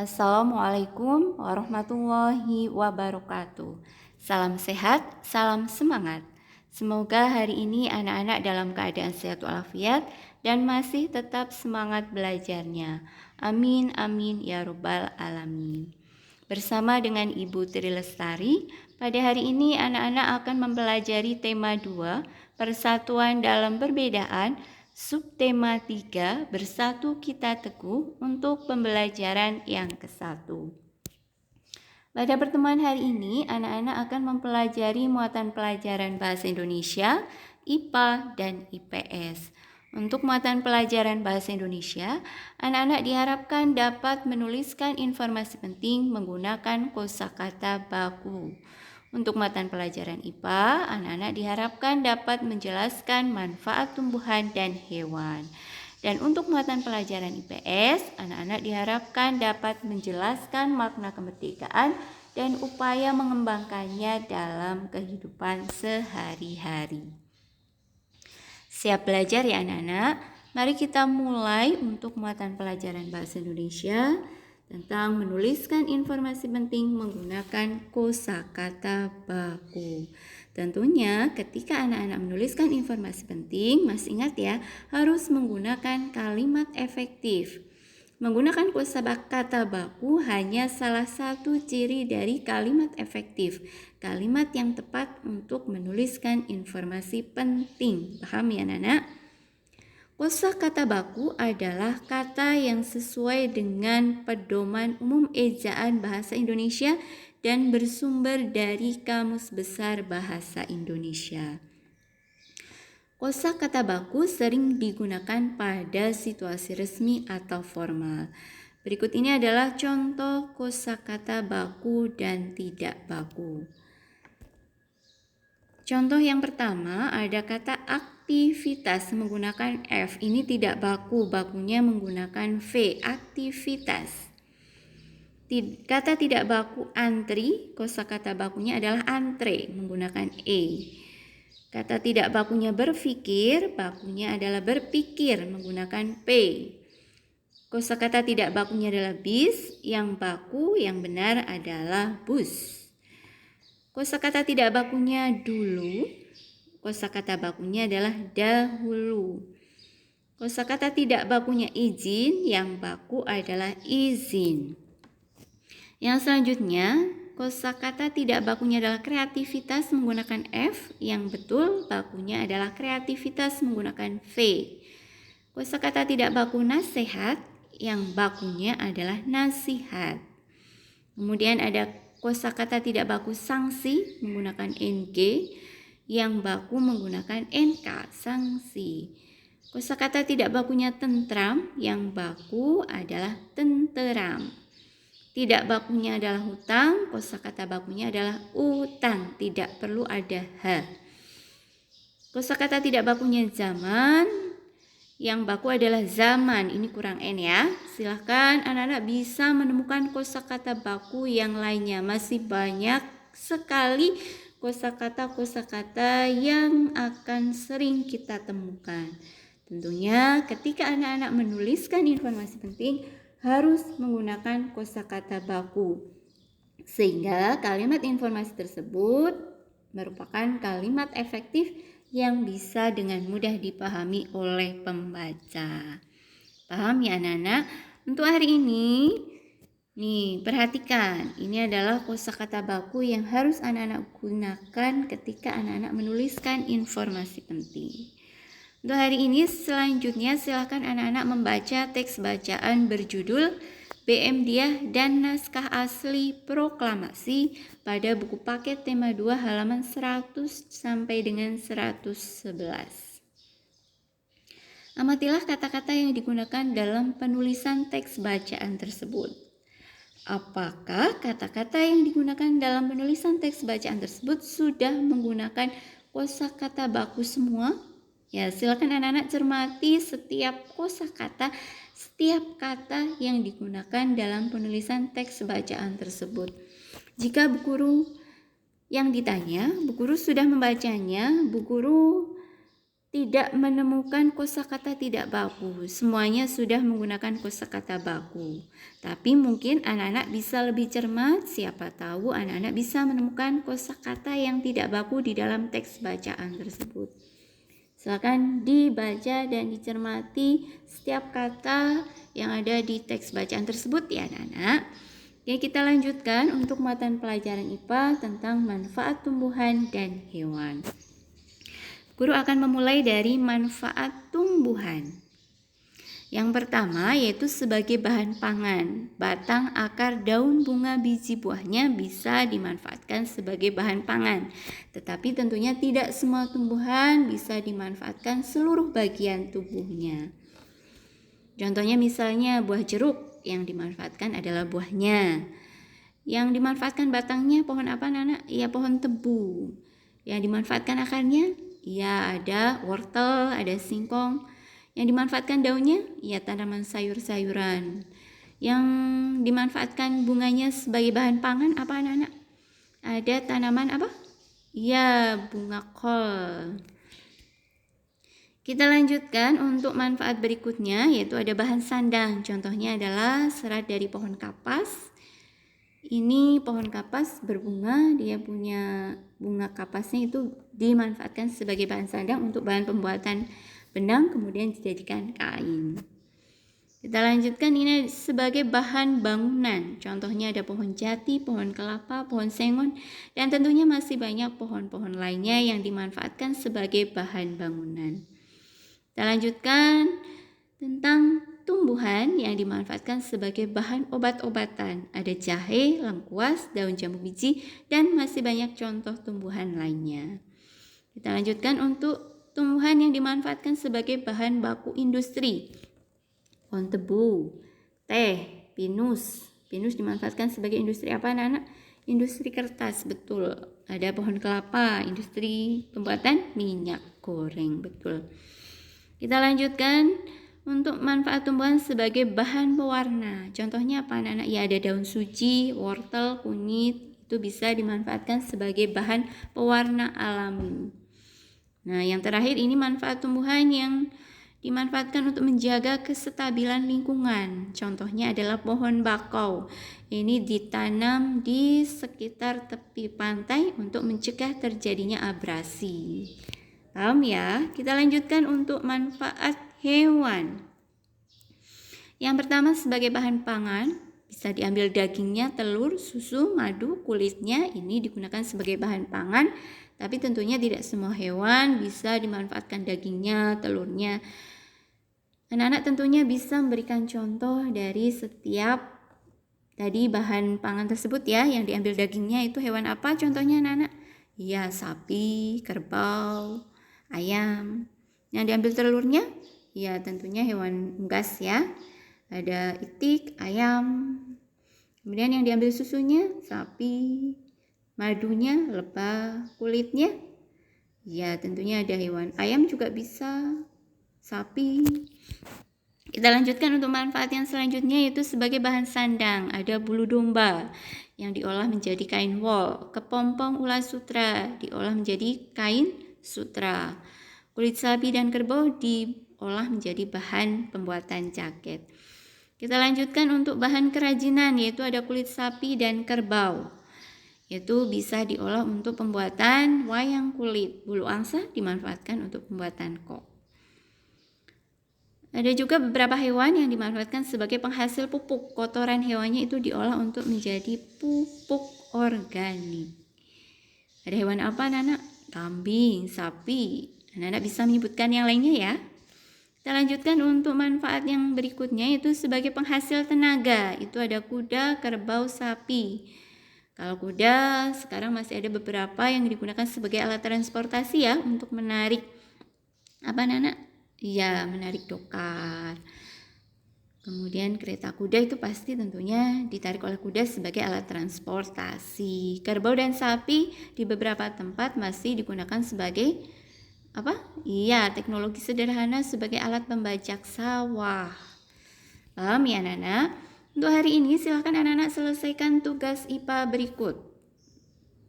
Assalamualaikum warahmatullahi wabarakatuh. Salam sehat, salam semangat. Semoga hari ini anak-anak dalam keadaan sehat walafiat dan masih tetap semangat belajarnya. Amin, amin, ya robbal alamin. Bersama dengan Ibu Tri Lestari, pada hari ini anak-anak akan mempelajari tema 2, Persatuan dalam Perbedaan, subtema 3, Bersatu Kita Teguh untuk pembelajaran yang ke-1. Pada pertemuan hari ini, anak-anak akan mempelajari muatan pelajaran Bahasa Indonesia, IPA, dan IPS. Untuk muatan pelajaran Bahasa Indonesia, anak-anak diharapkan dapat menuliskan informasi penting menggunakan kosakata baku. Untuk muatan pelajaran IPA, anak-anak diharapkan dapat menjelaskan manfaat tumbuhan dan hewan. Dan untuk muatan pelajaran IPS, anak-anak diharapkan dapat menjelaskan makna kemerdekaan dan upaya mengembangkannya dalam kehidupan sehari-hari. Siap belajar ya anak-anak? Mari kita mulai untuk muatan pelajaran Bahasa Indonesia tentang menuliskan informasi penting menggunakan kosakata baku. Tentunya ketika anak-anak menuliskan informasi penting, masih ingat ya, harus menggunakan kalimat efektif. Menggunakan kosakata baku hanya salah satu ciri dari kalimat efektif, kalimat yang tepat untuk menuliskan informasi penting. Paham ya anak-anak? Kosakata baku adalah kata yang sesuai dengan pedoman umum ejaan bahasa Indonesia dan bersumber dari Kamus Besar Bahasa Indonesia. Kosakata baku sering digunakan pada situasi resmi atau formal. Berikut ini adalah contoh kosakata baku dan tidak baku. Contoh yang pertama ada kata aktivitas menggunakan F. Ini tidak baku, bakunya menggunakan V, aktivitas. Kata tidak baku antri, kosakata bakunya adalah antre menggunakan E. Kata tidak bakunya berpikir, bakunya adalah berpikir menggunakan P. Kosakata tidak bakunya adalah bis, yang baku yang benar adalah bus. Kosakata tidak bakunya dulu, kosakata bakunya adalah dahulu. Kosakata tidak bakunya izin, yang baku adalah izin. Yang selanjutnya, kosakata tidak bakunya adalah kreativitas menggunakan F, yang betul bakunya adalah kreativitas menggunakan V. Kosakata tidak baku nasihat, yang bakunya adalah nasihat. Kemudian ada kosakata tidak baku sanksi menggunakan NG, yang baku menggunakan NK, sanksi. Kosakata tidak bakunya tentram, yang baku adalah tenteram. Tidak bakunya adalah hutang, kosakata bakunya adalah utang, tidak perlu ada H. Kosakata tidak bakunya zaman, yang baku adalah zaman, ini kurang N ya. Silahkan anak-anak bisa menemukan kosakata baku yang lainnya. Masih banyak sekali kosakata-kosakata yang akan sering kita temukan. Tentunya ketika anak-anak menuliskan informasi penting harus menggunakan kosakata baku. Sehingga kalimat informasi tersebut merupakan kalimat efektif yang bisa dengan mudah dipahami oleh pembaca. Paham ya anak-anak? Untuk hari ini, perhatikan. Ini adalah kosakata baku yang harus anak-anak gunakan ketika anak-anak menuliskan informasi penting. Untuk hari ini selanjutnya silakan anak-anak membaca teks bacaan berjudul BM Diah dan naskah asli proklamasi pada buku paket tema 2 halaman 100 sampai dengan 111. Amatilah kata-kata yang digunakan dalam penulisan teks bacaan tersebut. Apakah kata-kata yang digunakan dalam penulisan teks bacaan tersebut sudah menggunakan kosakata baku semua? Ya, silakan anak-anak cermati setiap kosakata, setiap kata yang digunakan dalam penulisan teks bacaan tersebut. Jika Bu Guru yang ditanya, Bu Guru sudah membacanya, Bu Guru tidak menemukan kosakata tidak baku. Semuanya sudah menggunakan kosakata baku. Tapi mungkin anak-anak bisa lebih cermat, siapa tahu anak-anak bisa menemukan kosakata yang tidak baku di dalam teks bacaan tersebut. Silakan dibaca dan dicermati setiap kata yang ada di teks bacaan tersebut ya anak-anak. Oke, kita lanjutkan untuk mata pelajaran IPA tentang manfaat tumbuhan dan hewan. Guru akan memulai dari manfaat tumbuhan. Yang pertama yaitu sebagai bahan pangan. Batang, akar, daun, bunga, biji buahnya bisa dimanfaatkan sebagai bahan pangan. Tetapi tentunya tidak semua tumbuhan bisa dimanfaatkan seluruh bagian tubuhnya. Contohnya misalnya buah jeruk yang dimanfaatkan adalah buahnya. Yang dimanfaatkan batangnya pohon apa anak-anak? Ya pohon tebu. Yang dimanfaatkan akarnya? Ya ada wortel, ada singkong. Yang dimanfaatkan daunnya? Ya tanaman sayur-sayuran. Yang dimanfaatkan bunganya sebagai bahan pangan apa anak-anak? Ada tanaman apa? Ya bunga kol. Kita lanjutkan untuk manfaat berikutnya yaitu ada bahan sandang. Contohnya adalah serat dari pohon kapas. Ini pohon kapas berbunga, dia punya bunga kapasnya itu dimanfaatkan sebagai bahan sandang untuk bahan pembuatan benang kemudian dijadikan kain. Kita lanjutkan ini sebagai bahan bangunan. Contohnya ada pohon jati, pohon kelapa, pohon sengon, dan tentunya masih banyak pohon-pohon lainnya yang dimanfaatkan sebagai bahan bangunan. Kita lanjutkan tentang tumbuhan yang dimanfaatkan sebagai bahan obat-obatan. Ada jahe, lengkuas, daun jambu biji, dan masih banyak contoh tumbuhan lainnya. Kita lanjutkan untuk tumbuhan yang dimanfaatkan sebagai bahan baku industri. Pohon tebu, teh, pinus. Pinus dimanfaatkan sebagai industri apa anak-anak? Industri kertas, betul. Ada pohon kelapa, industri pembuatan minyak goreng, betul. Kita lanjutkan untuk manfaat tumbuhan sebagai bahan pewarna. Contohnya apa anak-anak? Ya ada daun suji, wortel, kunyit, itu bisa dimanfaatkan sebagai bahan pewarna alami. Nah, yang terakhir ini manfaat tumbuhan yang dimanfaatkan untuk menjaga kestabilan lingkungan. Contohnya adalah pohon bakau. Ini ditanam di sekitar tepi pantai untuk mencegah terjadinya abrasi. Paham ya? Kita lanjutkan untuk manfaat hewan. Yang pertama sebagai bahan pangan, bisa diambil dagingnya, telur, susu, madu, kulitnya, ini digunakan sebagai bahan pangan. Tapi tentunya tidak semua hewan bisa dimanfaatkan dagingnya, telurnya. Anak-anak tentunya bisa memberikan contoh dari setiap tadi bahan pangan tersebut ya, yang diambil dagingnya itu hewan apa contohnya anak-anak? Ya sapi, kerbau, ayam. Yang diambil telurnya? Ya tentunya hewan unggas ya. Ada itik, ayam. Kemudian yang diambil susunya? Sapi. Madunya? Lebah. Kulitnya? Ya tentunya ada hewan ayam juga bisa. Sapi. Kita lanjutkan untuk manfaat yang selanjutnya yaitu sebagai bahan sandang. Ada bulu domba yang diolah menjadi kain wol. Kepompong ulas sutra diolah menjadi kain sutra. Kulit sapi dan kerbau diolah menjadi bahan pembuatan jaket. Kita lanjutkan untuk bahan kerajinan yaitu ada kulit sapi dan kerbau. Yaitu bisa diolah untuk pembuatan wayang kulit. Bulu angsa dimanfaatkan untuk pembuatan kok. Ada juga beberapa hewan yang dimanfaatkan sebagai penghasil pupuk. Kotoran hewannya itu diolah untuk menjadi pupuk organik. Ada hewan apa anak-anak? Kambing, sapi. Anak-anak bisa menyebutkan yang lainnya ya. Kita lanjutkan untuk manfaat yang berikutnya yaitu sebagai penghasil tenaga. Itu ada kuda, kerbau, sapi. Kalau kuda sekarang masih ada beberapa yang digunakan sebagai alat transportasi ya untuk menarik apa anak-anak? Ya, menarik dokar. Kemudian kereta kuda itu pasti tentunya ditarik oleh kuda sebagai alat transportasi. Kerbau dan sapi di beberapa tempat masih digunakan sebagai apa? Iya, teknologi sederhana sebagai alat pembajak sawah. Paham ya anak-anak? Untuk hari ini silakan anak-anak selesaikan tugas IPA berikut.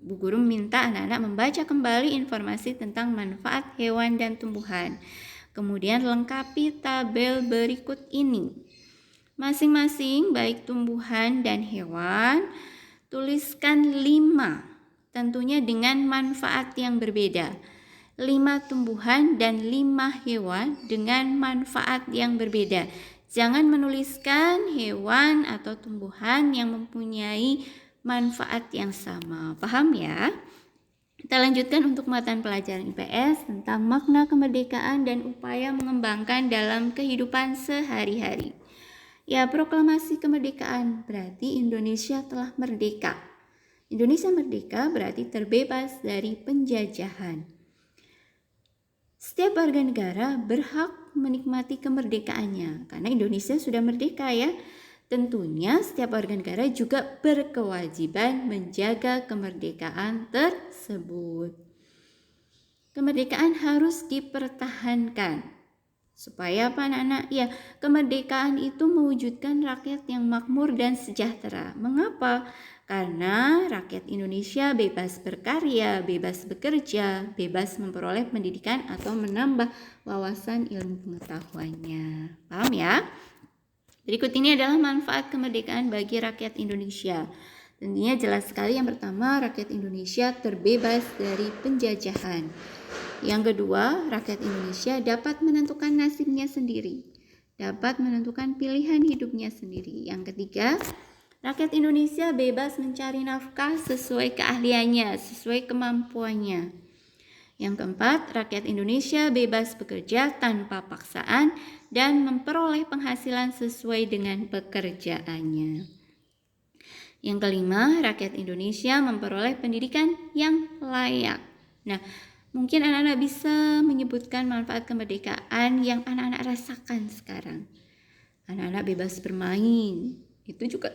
Bu Guru minta anak-anak membaca kembali informasi tentang manfaat hewan dan tumbuhan. Kemudian lengkapi tabel berikut ini. Masing-masing baik tumbuhan dan hewan, tuliskan 5, tentunya dengan manfaat yang berbeda. 5 tumbuhan dan 5 hewan dengan manfaat yang berbeda. Jangan menuliskan hewan atau tumbuhan yang mempunyai manfaat yang sama. Paham ya? Kita lanjutkan untuk matan pelajaran IPS tentang makna kemerdekaan dan upaya mengembangkan dalam kehidupan sehari-hari. Ya, proklamasi kemerdekaan berarti Indonesia telah merdeka. Indonesia merdeka berarti terbebas dari penjajahan. Setiap warga negara berhak menikmati kemerdekaannya karena Indonesia sudah merdeka ya. Tentunya setiap warga negara juga berkewajiban menjaga kemerdekaan tersebut. Kemerdekaan harus dipertahankan. Supaya apa anak-anak? Ya, kemerdekaan itu mewujudkan rakyat yang makmur dan sejahtera. Mengapa? Karena rakyat Indonesia bebas berkarya, bebas bekerja, bebas memperoleh pendidikan atau menambah wawasan ilmu pengetahuannya. Paham ya? Berikut ini adalah manfaat kemerdekaan bagi rakyat Indonesia. Tentunya jelas sekali, yang pertama, rakyat Indonesia terbebas dari penjajahan. Yang kedua, rakyat Indonesia dapat menentukan nasibnya sendiri, dapat menentukan pilihan hidupnya sendiri. Yang ketiga, rakyat Indonesia bebas mencari nafkah sesuai keahliannya, sesuai kemampuannya. Yang keempat, rakyat Indonesia bebas bekerja tanpa paksaan dan memperoleh penghasilan sesuai dengan pekerjaannya. Yang kelima, rakyat Indonesia memperoleh pendidikan yang layak. Nah, mungkin anak-anak bisa menyebutkan manfaat kemerdekaan yang anak-anak rasakan sekarang. Anak-anak bebas bermain, itu juga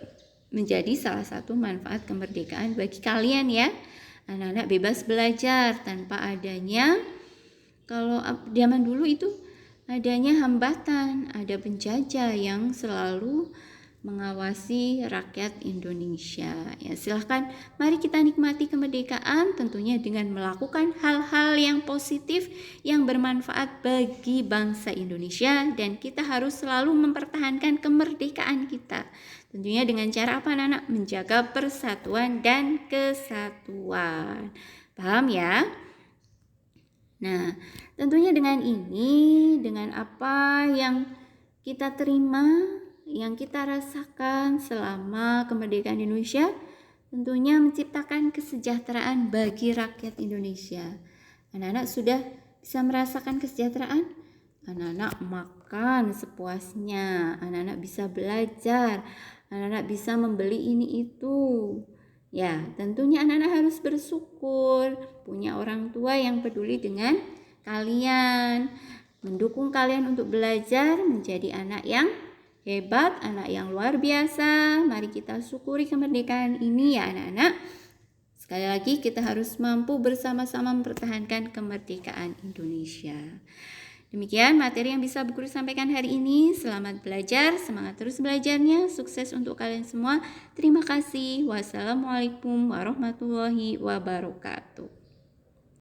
menjadi salah satu manfaat kemerdekaan bagi kalian ya. Anak-anak bebas belajar tanpa adanya, kalau zaman dulu itu adanya hambatan, ada penjajah yang selalu mengawasi rakyat Indonesia. Ya, silahkan mari kita nikmati kemerdekaan tentunya dengan melakukan hal-hal yang positif yang bermanfaat bagi bangsa Indonesia, dan kita harus selalu mempertahankan kemerdekaan kita. Tentunya dengan cara apa anak-anak? Menjaga persatuan dan kesatuan. Paham ya? Nah, tentunya dengan ini, dengan apa yang kita terima, yang kita rasakan selama kemerdekaan Indonesia, tentunya menciptakan kesejahteraan bagi rakyat Indonesia. Anak-anak sudah bisa merasakan kesejahteraan? Anak-anak makan sepuasnya, anak-anak bisa belajar, anak-anak bisa membeli ini itu. Ya, tentunya anak-anak harus bersyukur punya orang tua yang peduli dengan kalian, mendukung kalian untuk belajar menjadi anak yang hebat, anak yang luar biasa. Mari kita syukuri kemerdekaan ini ya anak-anak. Sekali lagi kita harus mampu bersama-sama mempertahankan kemerdekaan Indonesia. Demikian materi yang bisa Bu Guru sampaikan hari ini. Selamat belajar, semangat terus belajarnya, sukses untuk kalian semua. Terima kasih. Wassalamualaikum warahmatullahi wabarakatuh.